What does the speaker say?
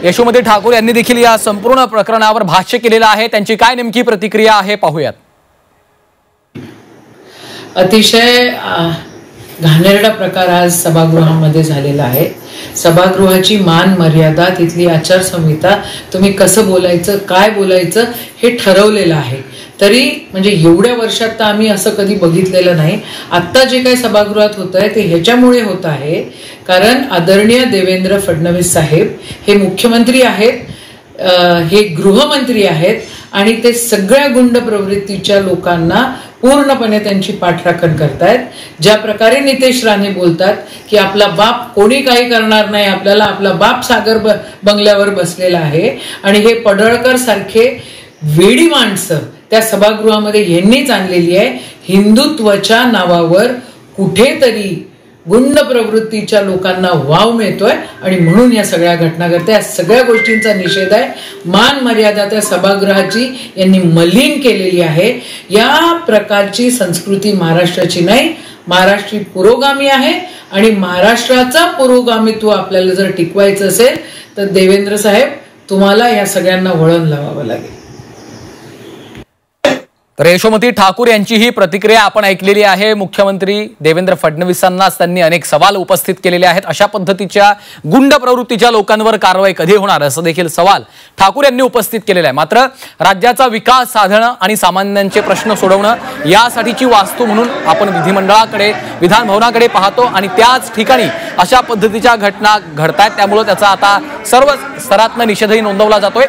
यशोमती ठाकूर यांनी देखील या संपूर्ण प्रकरणावर भाष्य केलेलं आहे। त्यांची काय नेमकी प्रतिक्रिया आहे पाहूयात। अतिशय घाणेरडा प्रकार आज सभागृहामध्ये झालेला आहे। सभागृहाची मान मर्यादा, तिथली आचारसंहिता, तुम्ही कसं बोलायचं, काय बोलायचं हे ठरवलेलं आहे। तरी म्हणजे एवढ्या वर्षात तर आम्ही असं कधी बघितलेलं नाही। आत्ता जे काही सभागृहात होत आहे ते ह्याच्यामुळे होत आहे कारण आदरणीय देवेंद्र फडणवीस साहेब हे मुख्यमंत्री आहेत, हे गृहमंत्री आहेत आणि ते सगळ्या गुंड प्रवृत्तीच्या लोकांना पूर्णपणे त्यांची पाठराखण करतायत। ज्या प्रकारे नितेश राणे बोलतात की आपला बाप कोणी काही करणार नाही, आपल्याला आपला बाप सागर बंगल्यावर बसलेला आहे आणि हे पडळकर सारखे वेडी माणसं त्या सभागृहामध्ये यांनीच आणलेली आहे। हिंदुत्वाच्या नावावर कुठेतरी गुंड प्रवृत्तीच्या लोकांना वाव मिळतोय आणि म्हणून या सगळ्या घटना घडतात। या सगळ्या गोष्टींचा निषेध आहे। मान मर्यादा त्या सभागृहाची यांनी मलिन केलेली आहे। या प्रकारची संस्कृती महाराष्ट्राची नाही, महाराष्ट्री पुरोगामी आहे आणि महाराष्ट्राचा पुरोगामित्व आपल्याला जर टिकवायचं असेल तर देवेंद्र साहेब तुम्हाला या सगळ्यांना वळण लावावं लागेल। तर यशोमती ठाकूर यांची ही प्रतिक्रिया आपण ऐकलेली आहे। मुख्यमंत्री देवेंद्र फडणवीसांनाच त्यांनी अनेक सवाल उपस्थित केलेले आहेत। अशा पद्धतीच्या गुंड प्रवृत्तीच्या लोकांवर कारवाई कधी होणार असं देखील सवाल ठाकूर यांनी उपस्थित केलेला आहे। मात्र राज्याचा विकास साधणं आणि सामान्यांचे प्रश्न सोडवणं यासाठीची वास्तू म्हणून आपण विधिमंडळाकडे, विधान भवनाकडे पाहतो आणि त्याच ठिकाणी अशा पद्धतीच्या घटना घडतायत। त्यामुळे त्याचा आता सर्व स्तरातून निषेधही नोंदवला जातोय।